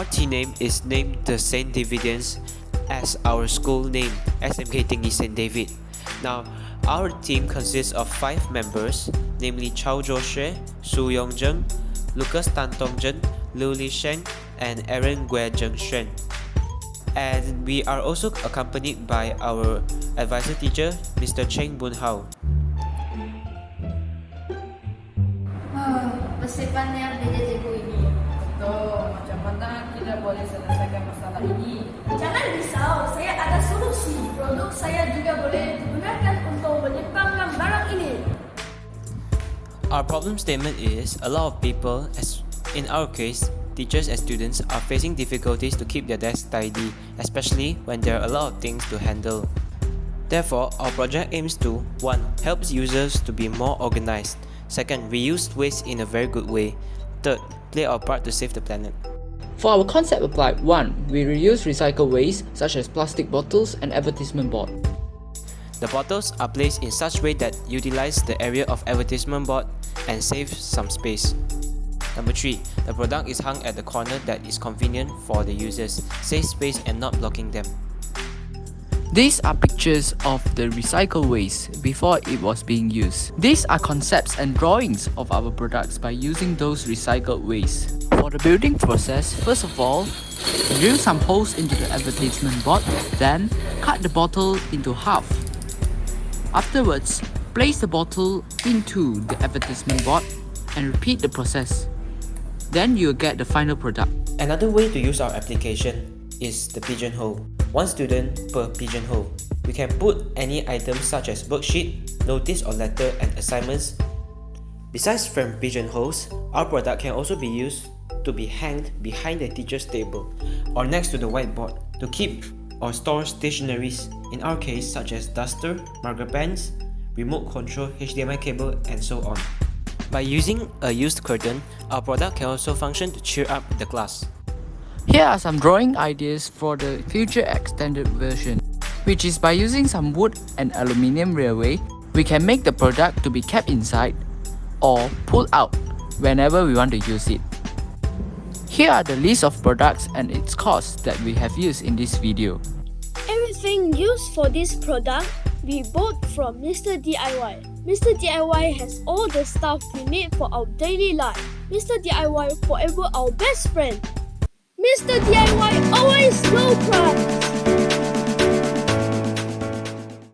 Our team name is named the Saint Davidians as our school name, SMK Tinggi Saint David. Now, our team consists of 5 members, namely Chao Zhuo, Su Yongzheng, Lucas Tan Tongzhen, Liu Li Sheng, and Aaron Gue Zhengshuan. And we are also accompanied by our advisor teacher, Mr. Cheng Bun Hao. Persiapannya beda cikgu ini. Betul, macam mana kita boleh selesaikan masalah ini? Jangan risau, saya ada solusi. Produk saya juga boleh digunakan untuk menyimpankan barang ini. Our problem statement is a lot of people, as in our case, teachers and students, are facing difficulties to keep their desks tidy, especially when there are a lot of things to handle. Therefore, our project aims to 1. Helps users to be more organized. 2. Reuse waste in a very good way. 3. Play our part to save the planet. For our concept applied, 1. We reuse recycled waste such as plastic bottles and advertisement board. The bottles are placed in such way that utilize the area of advertisement board and save some space. Number 3. The product is hung at the corner that is convenient for the users, save space and not blocking them. These are pictures of the recycled waste before it was being used. These are concepts and drawings of our products by using those recycled waste. For the building process, first of all, drill some holes into the advertisement board, then cut the bottle into half. Afterwards, place the bottle into the advertisement board and repeat the process. Then you'll get the final product. Another way to use our application is the pigeonhole. 1 student per pigeonhole. We can put any items such as worksheet, notice or letter and assignments. Besides from pigeonholes, our product can also be used to be hanged behind the teacher's table or next to the whiteboard to keep or store stationeries, in our case such as duster, marker pens, remote control, HDMI cable and so on. By using a used curtain, our product can also function to cheer up the class. Here are some drawing ideas for the future extended version, which is by using some wood and aluminium railway, we can make the product to be kept inside or pulled out whenever we want to use it. Here are the list of products and its costs that we have used in this video. Everything used for this product we bought from Mr. DIY. Mr. DIY has all the stuff we need for our daily life. Mr. DIY forever our best friend. Mr. DIY always low price.